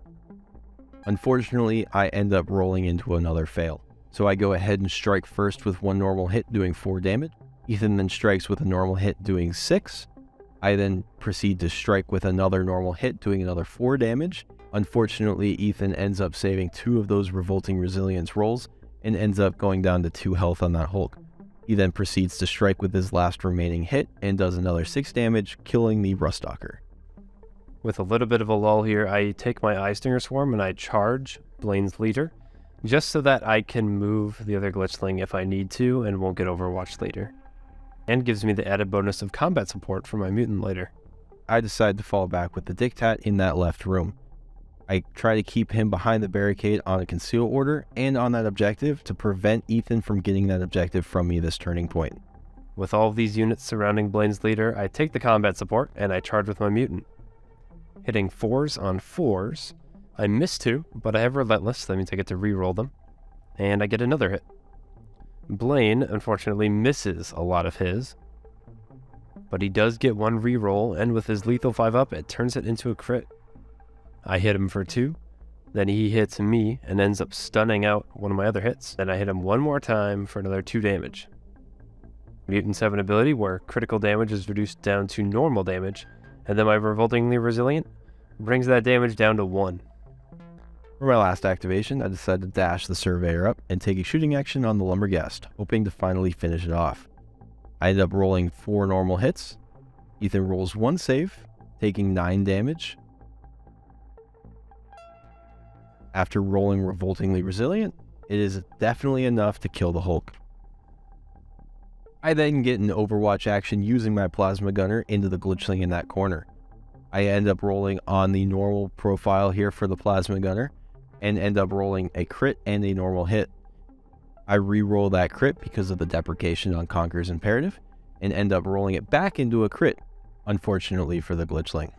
Unfortunately, I end up rolling into another fail. So I go ahead and strike first with 1 normal hit doing 4 damage. Ethan then strikes with a normal hit doing 6. I then proceed to strike with another normal hit doing another 4 damage. Unfortunately, Ethan ends up saving 2 of those Revolting Resilience rolls and ends up going down to 2 health on that Hulk. He then proceeds to strike with his last remaining hit and does another 6 damage, killing the Ruststalker. With a little bit of a lull here, I take my Eye Stinger Swarm and I charge Blaine's leader, just so that I can move the other Glitchling if I need to and won't get overwatched later. And gives me the added bonus of combat support for my mutant later. I decide to fall back with the Dictat in that left room. I try to keep him behind the barricade on a conceal order and on that objective to prevent Ethan from getting that objective from me this turning point. With all of these units surrounding Blaine's leader, I take the combat support and I charge with my mutant. Hitting 4s on 4s. I miss 2, but I have Relentless, that means I get to re-roll them. And I get another hit. Blaine, unfortunately, misses a lot of his. But he does get 1 re-roll, and with his lethal 5-up, it turns it into a crit. I hit him for 2, then he hits me and ends up stunning out one of my other hits. Then I hit him 1 more time for another 2 damage. Mutants have an ability where critical damage is reduced down to normal damage, and then my Revoltingly Resilient brings that damage down to 1. For my last activation, I decided to dash the Surveyor up and take a shooting action on the Lumberghast, hoping to finally finish it off. I end up rolling 4 normal hits. Ethan rolls 1 save, taking 9 damage. After rolling Revoltingly Resilient, it is definitely enough to kill the Hulk. I then get an Overwatch action using my Plasma Gunner into the Glitchling in that corner. I end up rolling on the normal profile here for the Plasma Gunner, and end up rolling a crit and a normal hit. I re-roll that crit because of the deprecation on Conqueror's Imperative, and end up rolling it back into a crit, unfortunately for the Glitchling.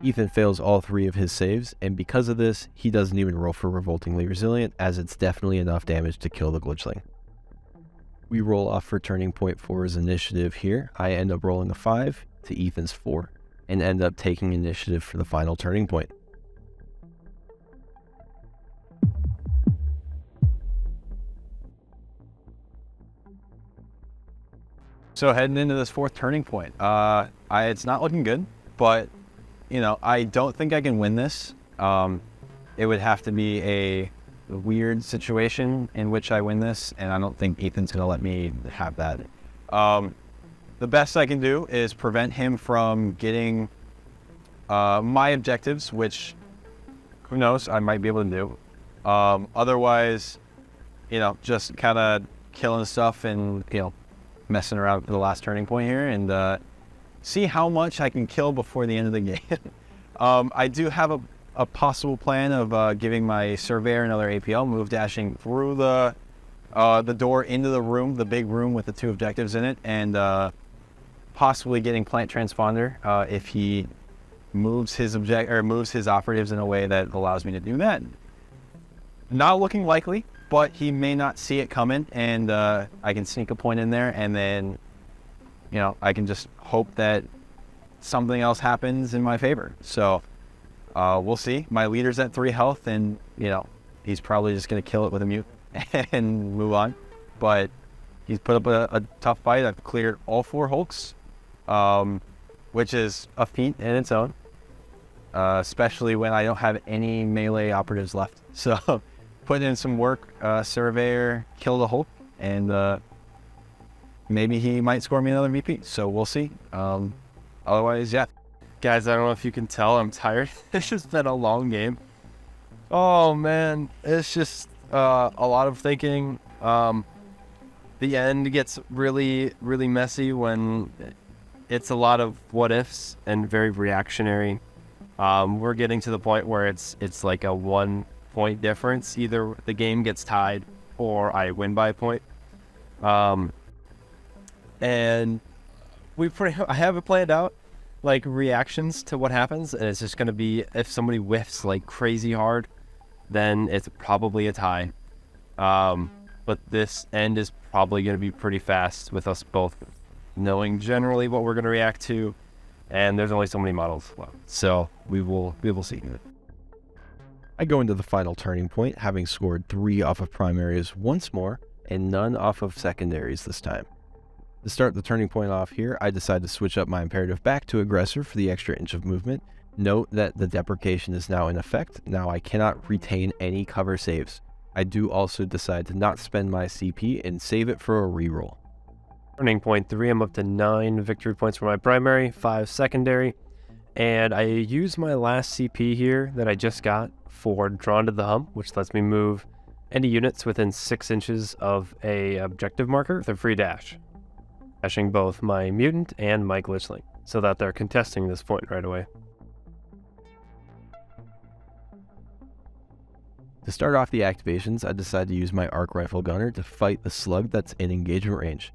Ethan fails all 3 of his saves, and because of this, he doesn't even roll for Revoltingly Resilient, as it's definitely enough damage to kill the Glitchling. We roll off for Turning Point 4's initiative here. I end up rolling a 5 to Ethan's 4, and end up taking initiative for the final Turning Point. So heading into this fourth turning point, it's not looking good, but I don't think I can win this. It would have to be a weird situation in which I win this, and I don't think Ethan's gonna let me have that. The best I can do is prevent him from getting my objectives, which who knows, I might be able to do. Otherwise, just kind of killing stuff and messing around for the last turning point here, and see how much I can kill before the end of the game. I do have a possible plan of giving my surveyor another APL move, dashing through the door into the room, the big room with the 2 objectives in it, and possibly getting plant transponder if he moves his operatives in a way that allows me to do that. Not looking likely, but he may not see it coming, and I can sneak a point in there, and then I can just hope that something else happens in my favor. So we'll see. My leader's at 3 health, and he's probably just gonna kill it with a mute and move on. But he's put up a tough fight. I've cleared all 4 hulks, which is a feat in its own, especially when I don't have any melee operatives left. So putting in some work, surveyor killed a hulk, and maybe he might score me another VP. So we'll see. Otherwise, yeah. Guys, I don't know if you can tell, I'm tired. It's just been a long game. Oh man, it's just a lot of thinking. The end gets really, really messy when it's a lot of what ifs and very reactionary. We're getting to the point where it's like a 1 point difference. Either the game gets tied or I win by a point. And I have it planned out, like reactions to what happens, and it's just going to be if somebody whiffs like crazy hard, then it's probably a tie. But this end is probably going to be pretty fast with us both knowing generally what we're going to react to, and there's only so many models left. So we will see. I go into the final turning point, having scored 3 off of primaries once more, and none off of secondaries this time. To start the turning point off here, I decide to switch up my imperative back to aggressor for the extra inch of movement. Note that the deprecation is now in effect. Now I cannot retain any cover saves. I do also decide to not spend my CP and save it for a reroll. Turning point 3, I'm up to 9 victory points for my primary, 5 secondary, and I use my last CP here that I just got for Drawn to the Hump, which lets me move any units within 6 inches of a objective marker with a free dash, dashing both my mutant and my glitchling, so that they're contesting this point right away. To start off the activations, I decide to use my arc rifle gunner to fight the slug that's in engagement range.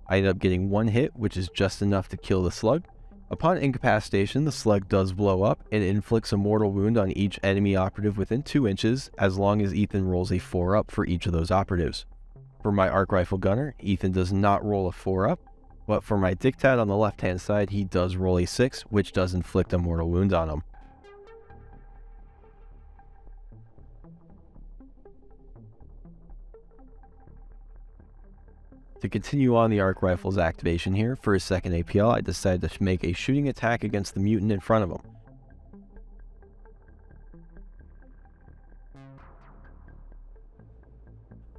I end up getting 1 hit, which is just enough to kill the slug. Upon incapacitation, the slug does blow up and inflicts a mortal wound on each enemy operative within 2 inches, as long as Ethan rolls a 4-up for each of those operatives. For my arc rifle gunner, Ethan does not roll a 4-up, but for my dictat on the left-hand side, he does roll a 6, which does inflict a mortal wound on him. To continue on the arc rifle's activation here, for his second APL, I decide to make a shooting attack against the mutant in front of him.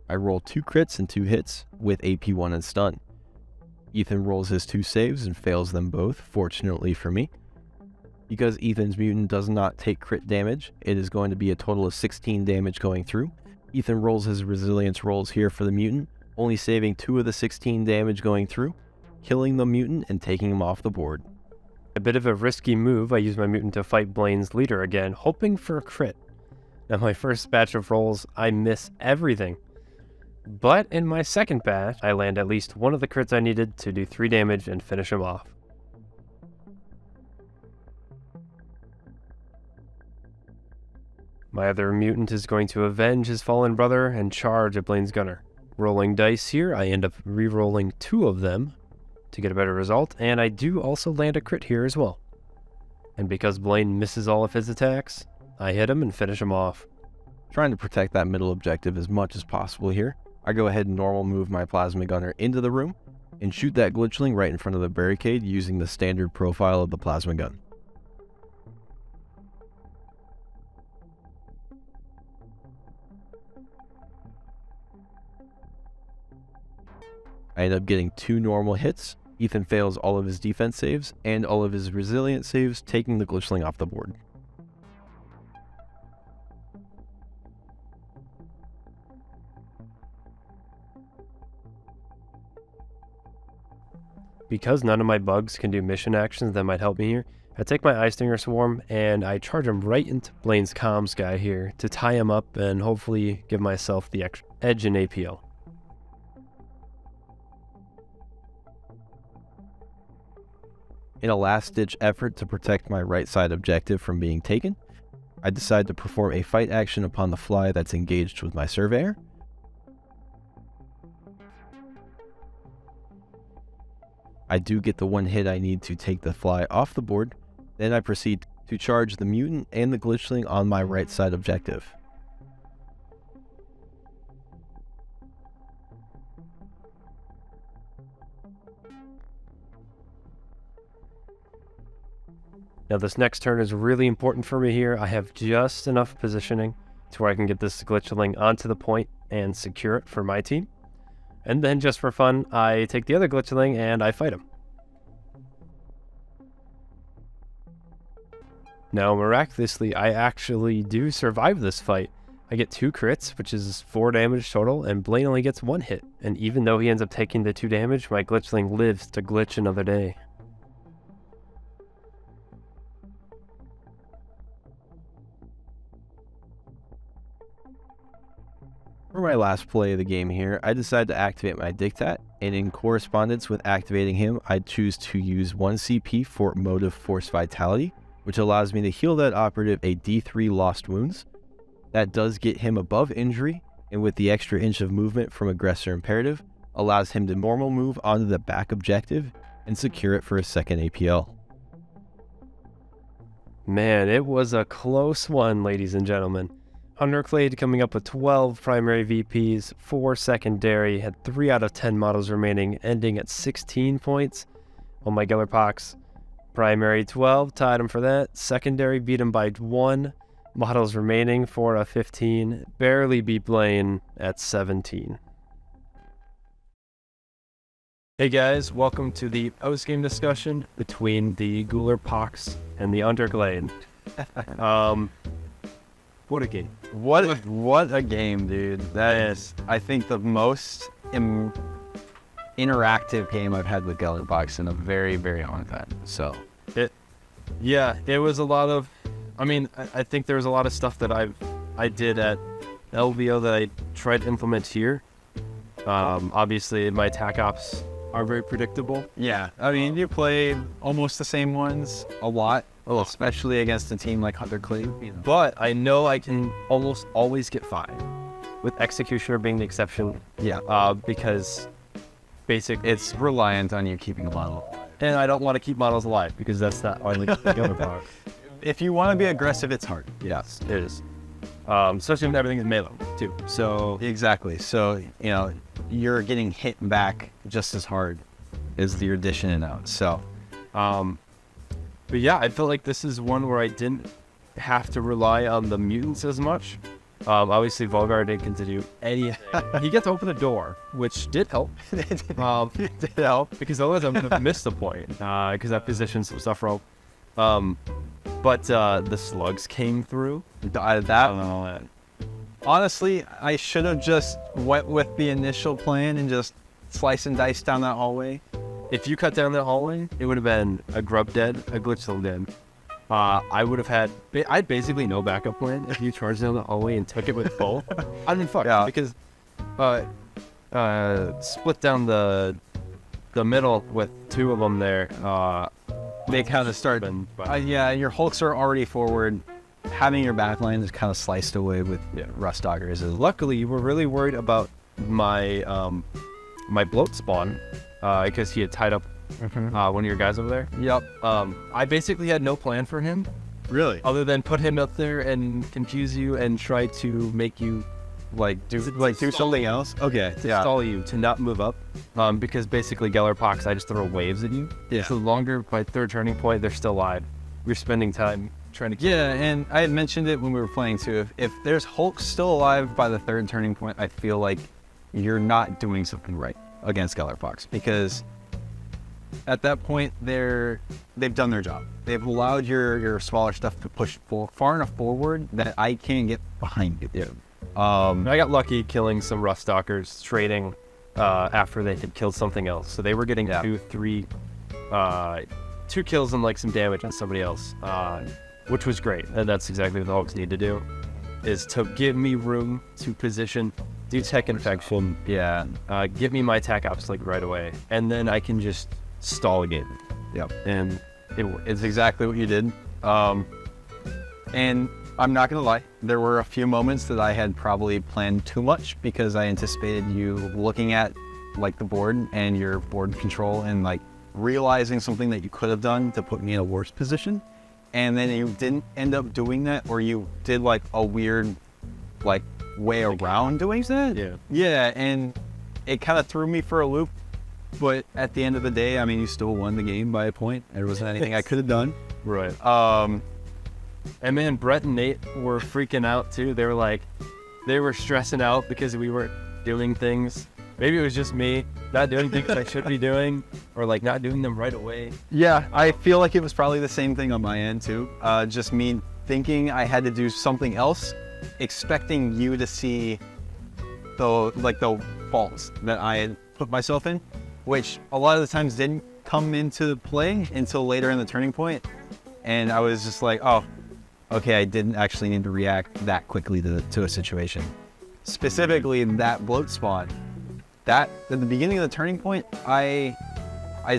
I roll 2 crits and 2 hits with AP1 and stun. Ethan rolls his 2 saves and fails them both, fortunately for me. Because Ethan's mutant does not take crit damage, it is going to be a total of 16 damage going through. Ethan rolls his resilience rolls here for the mutant, only saving 2 of the 16 damage going through, killing the mutant and taking him off the board. A bit of a risky move, I use my mutant to fight Blaine's leader again, hoping for a crit. Now my first batch of rolls, I miss everything. But in my second batch, I land at least one of the crits I needed to do 3 damage and finish him off. My other mutant is going to avenge his fallen brother and charge at Blaine's gunner. Rolling dice here, I end up re-rolling 2 of them to get a better result, and I do also land a crit here as well. And because Blaine misses all of his attacks, I hit him and finish him off. Trying to protect that middle objective as much as possible here, I go ahead and normal move my plasma gunner into the room and shoot that glitchling right in front of the barricade using the standard profile of the plasma gun. I end up getting 2 normal hits. Ethan fails all of his defense saves and all of his resilience saves, taking the glitchling off the board. Because none of my bugs can do mission actions that might help me here, I take my Eye Stinger Swarm and I charge him right into Blaine's comms guy here to tie him up and hopefully give myself the extra edge in APL. In a last-ditch effort to protect my right side objective from being taken, I decide to perform a fight action upon the fly that's engaged with my surveyor. I do get the 1 hit I need to take the fly off the board, then I proceed to charge the mutant and the glitchling on my right side objective. Now this next turn is really important for me here. I have just enough positioning to where I can get this glitchling onto the point and secure it for my team. And then just for fun, I take the other glitchling and I fight him. Now miraculously, I actually do survive this fight. I get 2 crits, which is 4 damage total, and Blaine only gets 1 hit. And even though he ends up taking the 2 damage, my glitchling lives to glitch another day. For my last play of the game here, I decide to activate my Dictat, and in correspondence with activating him, I choose to use 1 CP for Motive Force Vitality, which allows me to heal that operative a D3 Lost Wounds. That does get him above injury, and with the extra inch of movement from Aggressor Imperative, allows him to normal move onto the back objective and secure it for a second APL. Man, it was a close one, ladies and gentlemen. Hunter Clade coming up with 12 primary VPs, 4 secondary, had 3 out of 10 models remaining, ending at 16 points. While my Gellerpox primary 12, tied him for that. Secondary beat him by 1. Models remaining, 4 out of 15. Barely beat Blaine at 17. Hey guys, welcome to the post-game discussion between the Gellerpox and the Hunter Clade. What a game. What a game, dude. That is, I think, the most interactive game I've had with Gellerpox in a very, very long time. So it was a lot of, I think there was a lot of stuff that I did at LVO that I tried to implement here. Obviously my attack ops are very predictable. yeah, I mean, you play almost the same ones a lot, especially against a team like Hunter Clade. You know. But I know I can almost always get 5, with Executioner being the exception. Yeah, Because basically it's reliant on you keeping a model. and I don't want to keep models alive because that's not only the Gellerpox. If you want to be aggressive, it's hard. Yes, it is. Especially when everything is melee too. So Exactly. So, you know, you're getting hit back just as hard as you're dishing it out. So, but yeah, I felt like this is one where I didn't have to rely on the mutants as much. Obviously, Volgar didn't get to do anything. He got to open the door, which did help. it did help. Because otherwise I would have missed the point. Because I positioned some stuff wrong. But the slugs came through. Honestly, I should have just went with the initial plan and just slice and dice down that hallway. If you cut down that hallway, it would have been a grub dead, a glitchling dead. I would have had, I'd basically no backup plan if you charged down the hallway and took it with full. I mean, fuck, Yeah. because split down the middle with 2 of them there. They kind of start. Yeah, your Hulks are already forward. having your backline is kind of sliced away with rust daggers. Luckily, you were really worried about my my bloat spawn because he had tied up one of your guys over there. Yep. I basically had no plan for him. Really? Other than put him up there and confuse you and try to make you Do something else? Okay. stall you to not move up. Because basically Gellerpox, I just throw waves at you. Yeah. So the longer by third turning point, they're still alive. We're spending time trying to kill them. And I had mentioned it when we were playing too. If there's Hulks still alive by the third turning point, I feel like you're not doing something right against Gellerpox, because at that point they've done their job. They've allowed your smaller stuff to push far enough forward that I can't get behind you. Yeah. I got lucky killing some rust stalkers trading after they had killed something else. So they were getting 2 kills and like some damage on somebody else, which was great. And that's exactly what the Hulks need to do, is to give me room to position, do tech infection, give me my attack ops like right away, and then I can just stall a game. Yep. And it worked. It's exactly what you did. And I'm not gonna lie, there were a few moments that I had probably planned too much, because I anticipated you looking at like the board and your board control and like realizing something that you could have done to put me in a worse position, and then you didn't end up doing that, or you did like a weird like way around doing that. Yeah, and it kind of threw me for a loop. But at the end of the day, I mean, you still won the game by a point. There wasn't anything I could have done. Right. And man, Brett and Nate were freaking out too. They were stressing out because we weren't doing things. Maybe it was just me not doing things I should be doing, or like not doing them right away. Yeah, I feel like it was probably the same thing on my end too. Just me thinking I had to do something else, expecting you to see the faults that I had put myself in, which a lot of the times didn't come into play until later in the turning point. And I was just like, oh, okay, I didn't actually need to react that quickly to a situation. Specifically, that bloat spawn. That, at the beginning of the turning point, I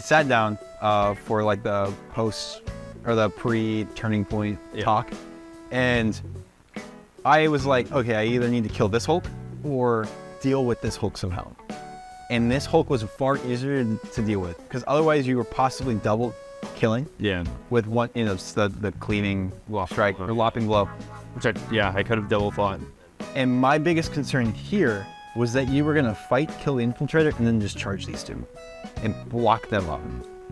sat down for like the post or the pre-turning point talk, and I was like, okay, I either need to kill this Hulk or deal with this Hulk somehow. And this Hulk was far easier to deal with, because otherwise you were possibly double killing. Yeah. With one, the cleaving strike or lopping blow. Which I could have double fought. And my biggest concern here was that you were gonna fight, kill the infiltrator, and then just charge these two and block them up.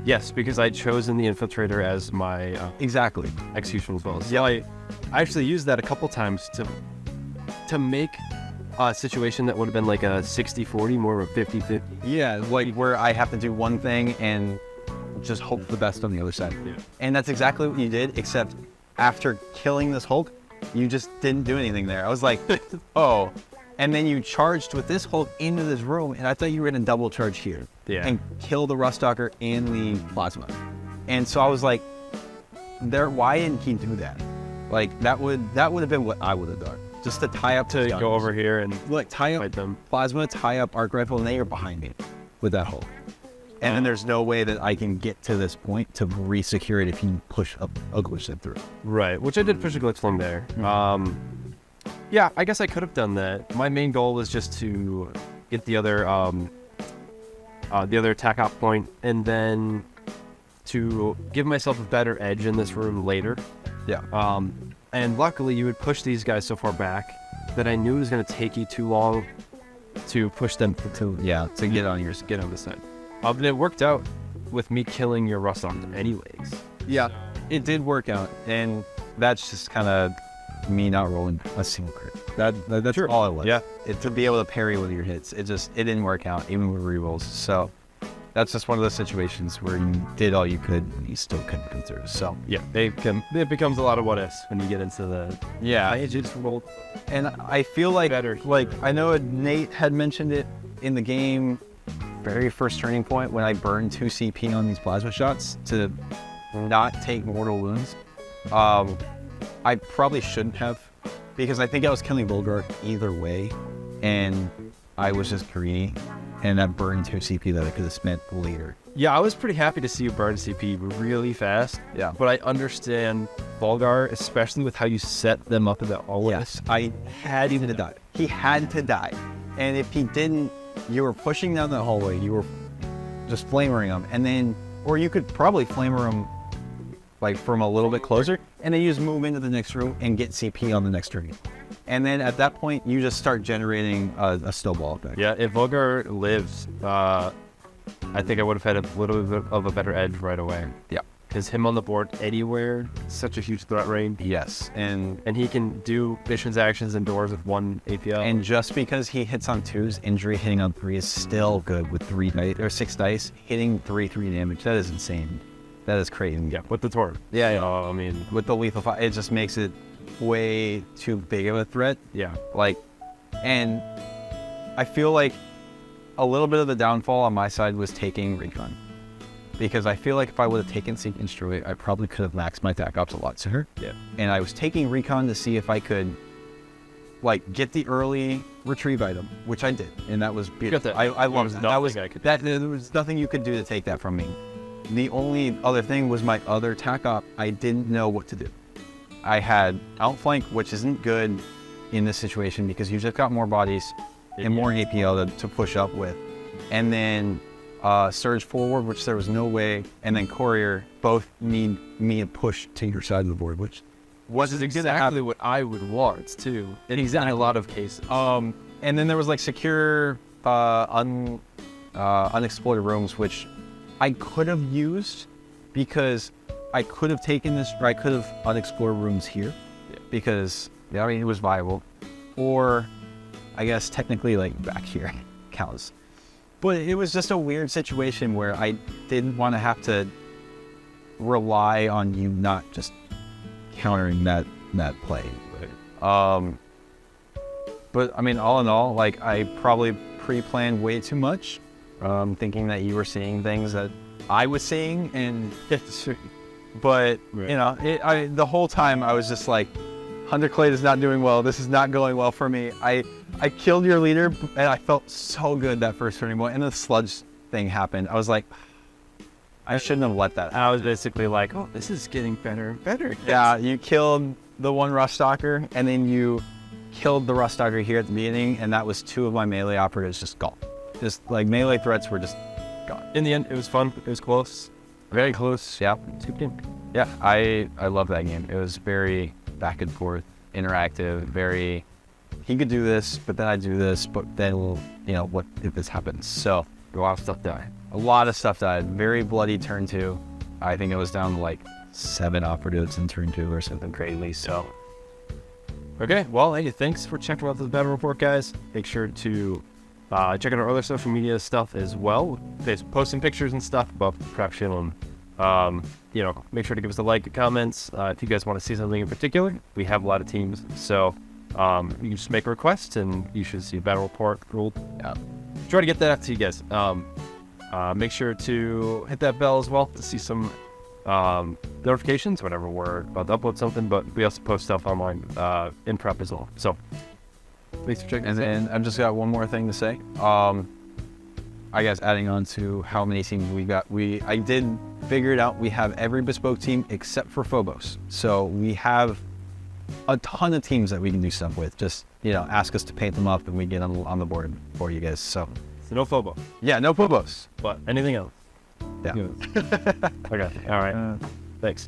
Yes, because I'd chosen the infiltrator as my exactly execution as well. So I actually used that a couple times to make a situation that would have been like a 60-40, more of a 50-50. Yeah, like where I have to do one thing and just hope for the best on the other side. Yeah. And that's exactly what you did, except after killing this Hulk, you just didn't do anything there. I was like, oh. And then you charged with this Hulk into this room, and I thought you were gonna double charge here. Yeah. And kill the Ruststalker and the Plasma. And so I was like, why didn't he do that? Like that would have been what I would have done. Just to tie up to go over here and tie up them. Plasma, tie up Arc Rifle, and they are behind me with that Hulk. And then there's no way that I can get to this point to re-secure it if you push a glitch set through. Right, which I did push a glitch flame there. Yeah, I guess I could have done that. My main goal was just to get the other attack off point, and then to give myself a better edge in this room later. Yeah. And luckily, you would push these guys so far back that I knew it was going to take you too long to push them to get on this side. But it worked out with me killing your Ruststalker anyways. Yeah, it did work out, and that's just kind of me not rolling a single crit. That's all it was. Yeah. To be able to parry with your hits, it didn't work out, even with rerolls. So that's just one of those situations where you did all you could, and you still couldn't come through. So yeah, it becomes a lot of what ifs when you get into the I just rolled. And I feel like better. Like I know Nate had mentioned it in the game, very first turning point, when I burned 2 CP on these plasma shots to not take mortal wounds. I probably shouldn't have, because I think I was killing Volgark either way, and I was just greedy. and that burned 2 CP that I could have spent later. Yeah, I was pretty happy to see you burn CP really fast. Yeah. But I understand Volgar, especially with how you set them up in that hallway. Yes, I had him to die. He had to die. And if he didn't, you were pushing down the hallway, you were just flamering him, and then, or you could probably flamer him like from a little bit closer, and then you just move into the next room and get CP on the next turn. And then at that point, you just start generating a snowball effect. Yeah, if Volgar lives, I think I would have had a little bit of a better edge right away. Yeah. Because him on the board anywhere, such a huge threat range. Yes, and he can do missions, actions, and doors with 1 APL. And just because he hits on 2s, injury hitting on 3 is still good with 3 dice or 6 dice hitting 3 damage. That is insane. That is crazy. Yeah, with the Tor. Yeah. I mean, with the lethal fire, it just makes it way too big of a threat. Yeah. Like, and I feel like a little bit of the downfall on my side was taking recon. Because I feel like if I would have taken Seek and Destroy, I probably could have maxed my attack ops a lot sooner. Yeah. And I was taking recon to see if I could, like, get the early retrieve item, which I did, and that was beautiful. I loved that. There was nothing you could do to take that from me. The only other thing was my other attack op. I didn't know what to do. I had outflank, which isn't good in this situation because you just got more bodies and more APL to push up with, and then surge forward, which there was no way, and then courier both need me to push to your side of the board, which wasn't exactly what I would want too. And he's in a lot of cases. And then there was like secure unexplored rooms, which I could have used because I could have taken this, or I could have unexplored rooms here because I mean it was viable, or I guess technically like back here counts. But it was just a weird situation where I didn't want to have to rely on you not just countering that play. But I mean, all in all, like I probably pre-planned way too much, thinking that you were seeing things that I was seeing, and but you know, the whole time I was just like, Hunter Clade is not doing well. This is not going well for me. I killed your leader, and I felt so good that first turning point, and the sludge thing happened. I was like, I shouldn't have let that happen. I was basically like, oh, this is getting better and better. Yeah, you killed the one Ruststalker, and then you killed the Ruststalker here at the beginning, and that was 2 of my melee operatives just gone. Just like melee threats were just gone. In the end, it was fun. It was close. Very close, yeah. Super game. Yeah, I love that game. It was very back and forth, interactive, very... He could do this, but then I do this, but then, you know, what if this happens? So, A lot of stuff died. a lot of stuff died. Very bloody turn 2. I think it was down to like 7 operatives in turn 2 or something crazy, so... Okay, well, hey, thanks for checking out the battle report, guys. Make sure to check out our other social media stuff as well. Posting pictures and stuff about Crap Shield. You know, make sure to give us a like, comments. If you guys want to see something in particular, we have a lot of teams, so you can just make a request and you should see a battle report ruled. Try to get that out to you guys. Make sure to hit that bell as well to see some notifications whenever we're about to upload something, but we also post stuff online in prep as well. So thanks for checking. And I've just got one more thing to say. I guess adding on to how many teams we got, I did figure it out. We have every bespoke team except for Phobos. So we have a ton of teams that we can do stuff with. Just, you know, ask us to paint them up and we get on the board for you guys. So no Phobo. Yeah, no Phobos. But anything else? Yeah. Okay. All right. Thanks.